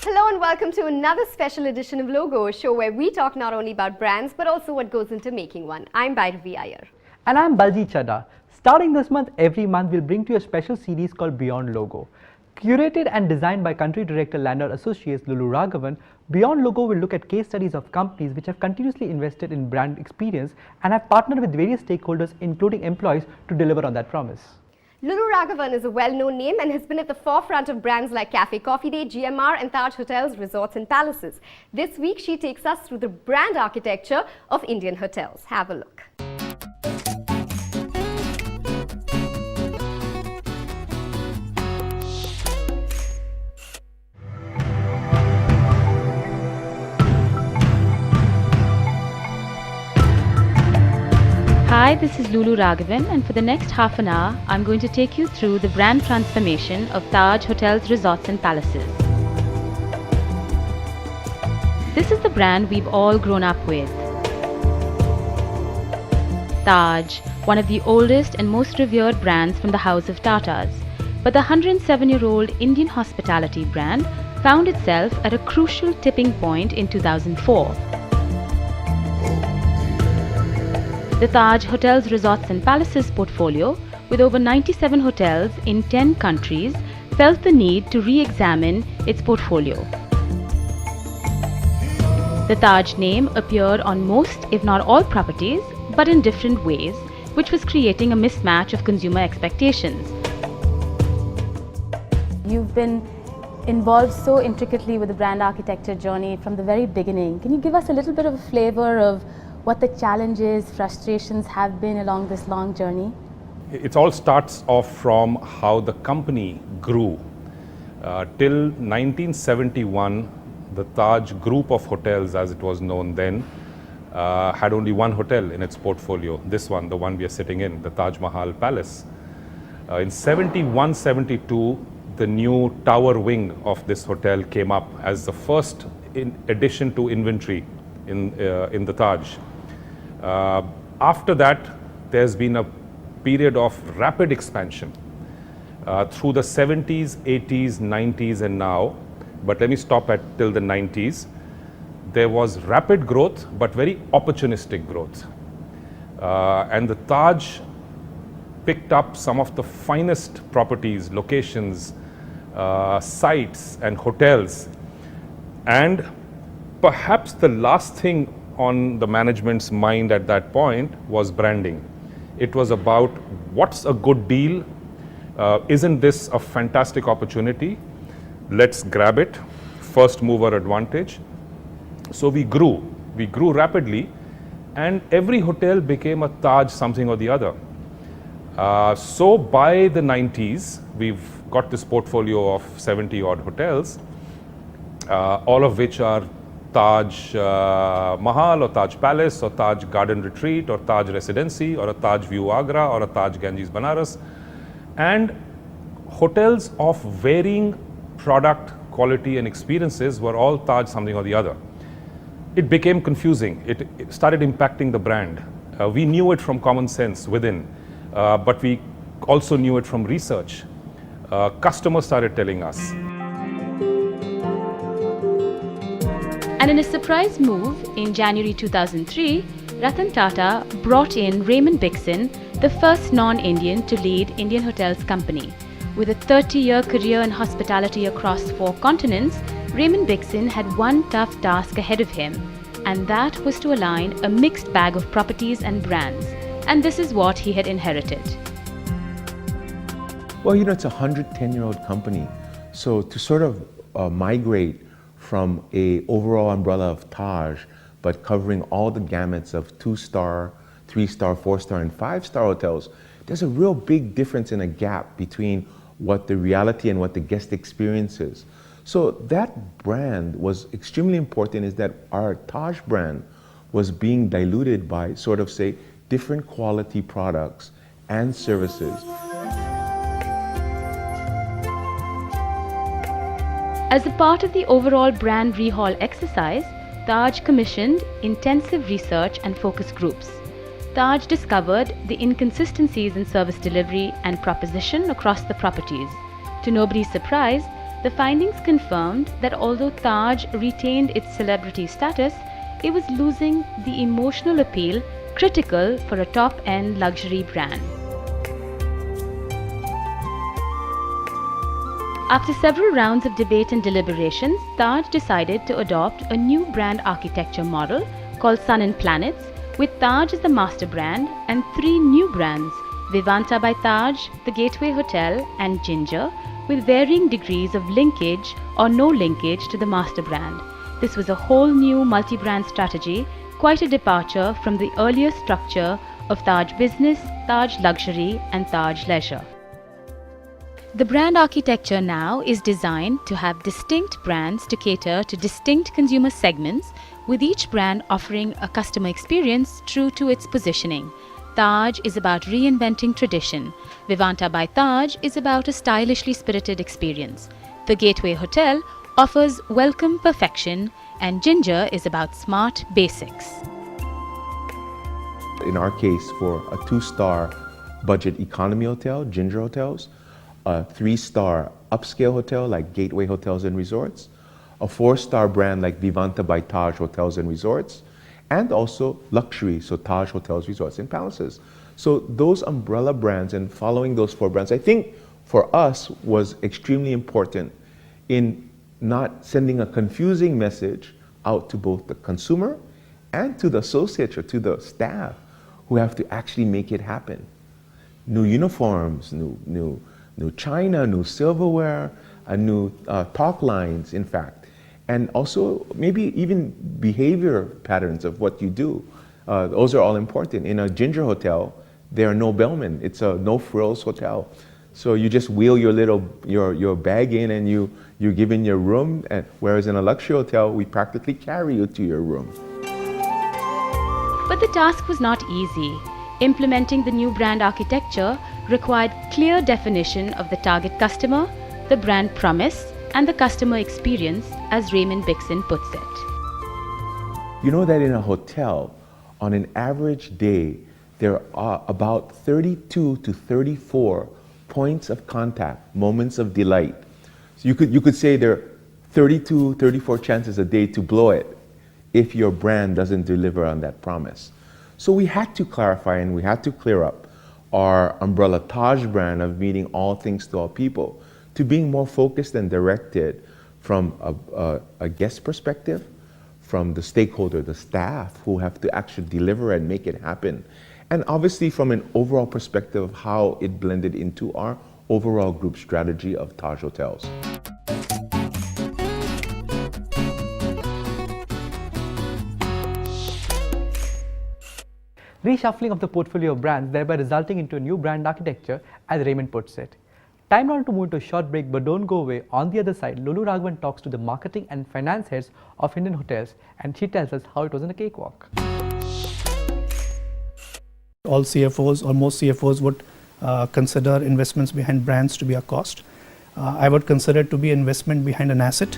Hello and welcome to another special edition of Logo, a show where we talk not only about brands but also what goes into making one. I'm Bhairavi Iyer. And I'm Baljeet Chadha. Starting this month, every month we'll bring to you a special series called Beyond Logo. Curated and designed by country director Landor Associates Lulu Raghavan, Beyond Logo will look at case studies of companies which have continuously invested in brand experience and have partnered with various stakeholders including employees to deliver on that promise. Lulu Raghavan is a well-known name and has been at the forefront of brands like Cafe Coffee Day, GMR and Taj Hotels, Resorts and Palaces. This week she takes us through the brand architecture of Indian hotels. Have a look. Hi, this is Lulu Raghavan, and for the next half an hour, I'm going to take you through the brand transformation of Taj Hotels, Resorts and Palaces. This is the brand we've all grown up with. Taj, one of the oldest and most revered brands from the house of Tatas. But the 107-year-old Indian hospitality brand found itself at a crucial tipping point in 2004. The Taj Hotels, Resorts and Palaces portfolio, with over 97 hotels in 10 countries, felt the need to re-examine its portfolio. The Taj name appeared on most, if not all, properties, but in different ways, which was creating a mismatch of consumer expectations. You've been involved so intricately with the brand architecture journey from the very beginning. Can you give us a little bit of a flavor of what the challenges, frustrations have been along this long journey? It all starts off from how the company grew. Till 1971, the Taj group of hotels, as it was known then, had only one hotel in its portfolio. This one, the one we are sitting in, the Taj Mahal Palace. In 71-72, the new tower wing of this hotel came up as the first addition to inventory in the Taj. After that, there's been a period of rapid expansion through the 70s, 80s, 90s and now, but let me stop at till the 90s. There was rapid growth, but very opportunistic growth. And the Taj picked up some of the finest properties, locations, sites and hotels. And perhaps the last thing on the management's mind at that point was branding. It was about what's a good deal? Isn't this a fantastic opportunity? Let's grab it. First mover advantage. So we grew rapidly, and every hotel became a Taj something or the other. So by the 90s, we've got this portfolio of 70 odd hotels, all of which are Taj Mahal or Taj Palace or Taj Garden Retreat or Taj Residency or a Taj View Agra or a Taj Ganges Banaras, and hotels of varying product quality and experiences were all Taj something or the other. It became confusing. It started impacting the brand. We knew it from common sense within, but we also knew it from research. Customers started telling us. And in a surprise move, in January 2003, Ratan Tata brought in Raymond Bixen, the first non-Indian to lead Indian Hotels Company. With a 30-year career in hospitality across 4 continents, Raymond Bixen had one tough task ahead of him, and that was to align a mixed bag of properties and brands. And this is what he had inherited. Well, it's a 110-year-old company. So to sort of migrate from a overall umbrella of Taj, but covering all the gamuts of 2-star, 3-star, 4-star, and 5-star hotels, there's a real big difference in a gap between what the reality and what the guest experience is. So that brand was extremely important, is that our Taj brand was being diluted by sort of say different quality products and services. As a part of the overall brand rehaul exercise, Taj commissioned intensive research and focus groups. Taj discovered the inconsistencies in service delivery and proposition across the properties. To nobody's surprise, the findings confirmed that although Taj retained its celebrity status, it was losing the emotional appeal critical for a top-end luxury brand. After several rounds of debate and deliberations, Taj decided to adopt a new brand architecture model called Sun and Planets, with Taj as the master brand and 3 new brands, Vivanta by Taj, the Gateway Hotel and Ginger, with varying degrees of linkage or no linkage to the master brand. This was a whole new multi-brand strategy, quite a departure from the earlier structure of Taj Business, Taj Luxury and Taj Leisure. The brand architecture now is designed to have distinct brands to cater to distinct consumer segments, with each brand offering a customer experience true to its positioning. Taj is about reinventing tradition. Vivanta by Taj is about a stylishly spirited experience. The Gateway Hotel offers welcome perfection, and Ginger is about smart basics. In our case, for a 2-star budget economy hotel, Ginger Hotels, a 3-star upscale hotel like Gateway Hotels and Resorts, a 4-star brand like Vivanta by Taj Hotels and Resorts, and also luxury, so Taj Hotels, Resorts and Palaces. So those umbrella brands and following those 4 brands, I think for us was extremely important in not sending a confusing message out to both the consumer and to the associates or to the staff who have to actually make it happen. New uniforms, new china, new silverware, new talk lines, in fact. And also maybe even behavior patterns of what you do. Those are all important. In a Ginger hotel, there are no bellmen. It's a no frills hotel. So you just wheel your bag in and you're given your room. And whereas in a luxury hotel, we practically carry you to your room. But the task was not easy. Implementing the new brand architecture required clear definition of the target customer, the brand promise, and the customer experience, as Raymond Bixen puts it. You know that in a hotel, on an average day, there are about 32 to 34 points of contact, moments of delight. So you could say there are 32, 34 chances a day to blow it if your brand doesn't deliver on that promise. So we had to clarify and we had to clear up our umbrella Taj brand of meeting all things to all people to being more focused and directed from a guest perspective, from the stakeholder, the staff who have to actually deliver and make it happen. And obviously from an overall perspective of how it blended into our overall group strategy of Taj Hotels. Reshuffling of the portfolio of brands, thereby resulting into a new brand architecture, as Raymond puts it. Time now to move to a short break, but don't go away. On the other side, Lulu Raghavan talks to the marketing and finance heads of Indian hotels, and she tells us how it wasn't a cakewalk. All CFOs or most CFOs would consider investments behind brands to be a cost. I would consider it to be investment behind an asset.